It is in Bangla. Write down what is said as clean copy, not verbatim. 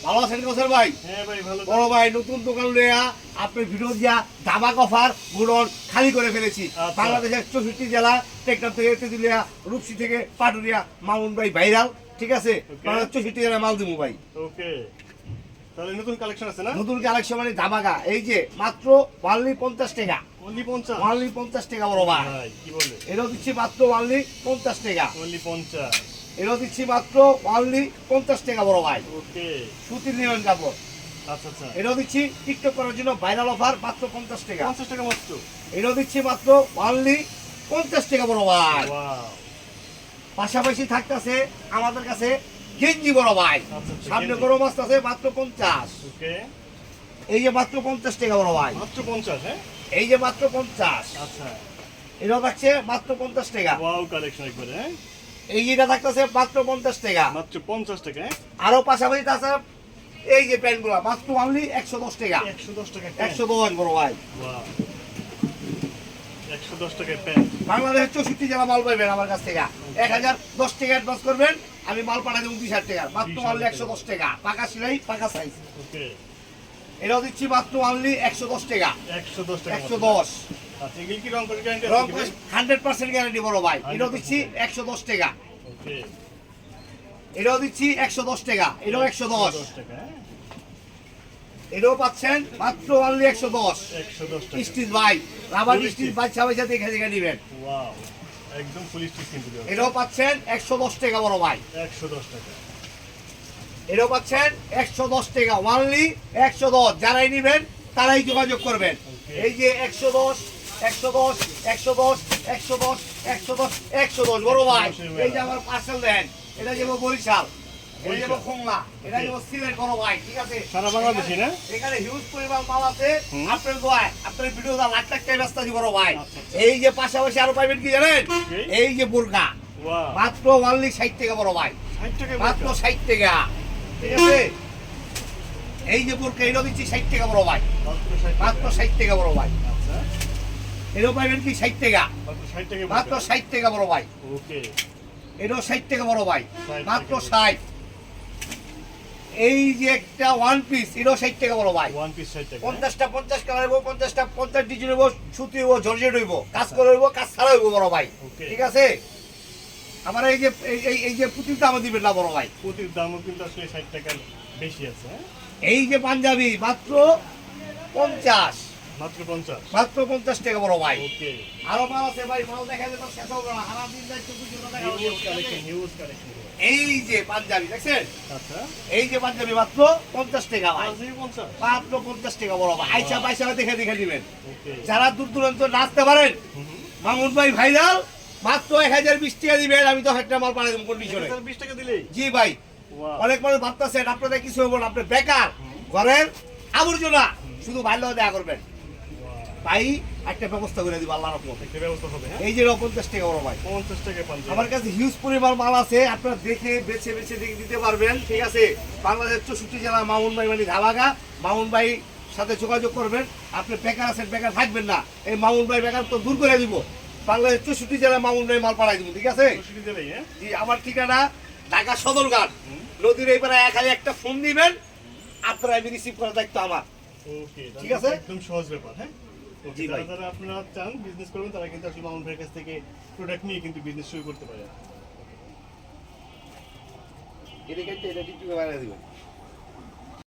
ভালো আছেন কৌশল ভাই? হ্যাঁ ভাই ভালো। বড় ভাই নতুন দোকান লইয়া আপনার ভিডিও দিয়া ধামাক অফার গুড়ন খালি করে ফেলেছি। বাংলাদেশের 64 জেলা, টেকনাফ থেকে তেতুলিয়া, রূপসী থেকে পাটুরিয়া, মামুন ভাই ভাইরাল। ঠিক আছে, বাংলাদেশের 64 জেলা মাল দিমু ভাই। ওকে, তাহলে নতুন কালেকশন আছে না? নতুন কালেকশন মানে ধামাকা। এই যে মাত্র অনলি 50 টাকা। অনলি 50? অনলি 50 টাকা বড় ভাই। কি বলে? এটাও দিচ্ছি মাত্র অনলি 50 টাকা। অনলি 50? এটাও দিচ্ছি মাত্র অনলি 50 টাকা বড় ভাই। ওকে, সুতির নিয়ন কাপড়। আচ্ছা আচ্ছা, এটাও দিচ্ছি টিকটক করার জন্য ভাইরাল অফার মাত্র 50 টাকা। 50 টাকা মাত্র? এটাও দিচ্ছি মাত্র অনলি 50 টাকা বড় ভাই। ওয়াও, পাশাপাশি থাকতেছে আমাদের কাছে গেঞ্জি বড় ভাই। আচ্ছা, সামনে গেঞ্জি। গরম আসতেছে মাত্র 50। ওকে, এই যে মাত্র 50 টাকা বড় ভাই। মাত্র 50? হ্যাঁ, এই যে মাত্র 50। আচ্ছা, এটাও থাকছে মাত্র 50 টাকা। ওয়াও কালেকশন একবারে। হ্যাঁ, এই যেটা থাকতেছে মাত্র 50 টাকা। মাত্র 50 টাকা? হ্যাঁ, আরো পাশাপাশি আছে এই যে প্যান্টগুলো মাত্র অনলি 110 টাকা। 110 টাকা? 110 বড় ভাই। ওয়াও, 110 টাকায় প্যান্ট। বাংলাদেশের 64 জেলা মাল পাইবেন আমার কাছ থেকে। 1010 টাকা অ্যাডভান্স করবেন, আমি মাল পাঠাই দেবো 20,000 টাকা। মাত্র অনলি 110 টাকা, পাকা সেলাই, পাকা সাইজ। ওকে, এটাও দিচ্ছি মাত্র অনলি 110 টাকা। 110 টাকা? 110। আচ্ছা, এগুলি কি রং করে গ্যারান্টি রং আছে? 100% গ্যারান্টি বড় ভাই। এটাও দিচ্ছি 110 টাকা। ওকে, এটাও দিচ্ছি 110 টাকা। এটাও 110 টাকা? হ্যাঁ, এটাও পাচ্ছেন মাত্র অনলি 110। 110 টাকা। স্টিচ ভাই, রাবার Full স্টিচ stitch। বাচ্চা বাচ্চা দেখে দেখে নেবেন। ওয়াও, একদম ফুল স্টিচ কিন্তু দেওয়া। এটাও পাচ্ছেন 110 টাকা বড় ভাই। 110 টাকা? এটাও পাচ্ছেন 110 টাকা। অনলি 110। যারাই নেবেন তারাই যোগাযোগ করবেন। Okay. এই যে 110, 110, 110, 110, 110, 110 বড় ভাই। এই যে আমার পার্সেল দেন, এটা যাবো বরিশাল, এটা যাবো খুলনা, এটা যাবো সিলেট বড় ভাই। ঠিক আছে, সারা বাংলাদেশে না? এখানে হিউজ পরিমাণ মাল আছে। হুম। আপনার দোয়ায় আপনার ভিডিওটা লাখ লাখ টাকা ব্যস্ত আছি বড় ভাই। আচ্ছা, এই যে পাশাপাশি আরো পাইবেন কি জানেন? Okay. এই যে বুরকা ওয়াও, মাত্র অনলি 60 টাকা বড় ভাই। 60 টাকায় মাত্র বোরকা? 60 টাকা। ঠিক আছে, এই যে বোরকা এটাও দিচ্ছি 60 টাকা বড় ভাই। মাত্র 60 টাকা? মাত্র 60 টাকা বড় ভাই। আচ্ছা, এটাও পাইবেন কি 60 টাকা। মাত্র 60 টাকায় মাত্র বোরকা? 60 টাকা বড় ভাই। ওকে, এটাও 60 টাকা বড় ভাই। 60 মাত্র টাকা। 60। এই যে একটা ওয়ান পিস এটাও 60 টাকা বড় ভাই। ওয়ান পিস 60 টাকা? 50টা 50 কালার হইব, 50টা 50 ডিজাইন হইব, সুতি হইব, জর্জেট হইব, কাজ করে হইব, কাজ ছাড়া হইব বড় ভাই। Okay. ঠিক আছে, আমার এই যে এই যে পুতির দাম দিবেন না বড় ভাই। প্রতির দামও কিন্তু আসলে 60 টাকার বেশি আছে। হ্যাঁ, এই যে পাঞ্জাবি মাত্র 50। মাত্র 50? মাত্র 50 টাকা বড় ভাই। ওকে, আরো মাল আছে ভাই, মাল দেখা যেত শেষ হবে না। সারা দিন যাই 24 ঘন্টা দেখা হিউজ হবে। Collection, huge collection. এই যে পাঞ্জাবি দেখছেন, আচ্ছা, এই যে পাঞ্জাবি মাত্র 50 টাকা ভাই। 50? মাত্র 50 টাকা বড় ভাই। আইসা পাইসা দেখে দেখে দিবেন। ওকে, যারা দূর দূরান্ত নাচতে পারেন, মামুন ভাই ভাইরাল, মাত্র 1020 টাকা দিবেন, আমি তো একটা মাল পাঠাই দেবো কন্ডিশনে। 20 টাকা দিলেই? জি ভাই। ওয়াও, অনেক মানুষ ভাবতেছেন আপনাদের কিছু হবো না, আপনি বেকার, ঘরের আবর্জনা, শুধু ভালো দেয়া করবেন ভাই, একটা ব্যবস্থা করে দিব আল্লাহর রহমতে। একটা ব্যবস্থা হবে। হ্যাঁ, এই যে 50 টাকা বড় ভাই। 50 টাকায় পাঞ্জাবি? আমার কাছে হিউজ পরিমাণ মাল আছে, আপনারা দেখে বেছে বেছে দেখে দিতে পারবেন। ঠিক আছে, বাংলাদেশ 64 জেলা মামুন ভাই মানে ধাবাগা। মামুন ভাই সাথে যোগাযোগ করবেন। আপনি বেকার আছেন, বেকার থাকবেন না, এই মামুন ভাই বেকার তো দূর করে দিব। বাংলাদেশ 64 জেলা মামুন ভাই মাল পাঠাই দিব। ঠিক আছে, 64 দিলেই? হ্যাঁ, জি, আমার ঠিকানা ঢাকা সদরঘাট, নদীর এই পারে খালি একটা ফোন দিবেন, আপনারা আমি রিসিভ করার দায়িত্ব আমার। ওকে, ঠিক আছে? একদম সহজ ব্যাপার। হ্যাঁ, ওকে, জি ভাই। যারা আপনারা চান বিজনেস করবেন তারা কিন্তু আসলে মামুন ভাইয়ের কাছ থেকে প্রোডাক্ট নিয়ে কিন্তু বিজনেস শুরু করতে পারে। এটা কিন্তু এটা টিপে দিবেন।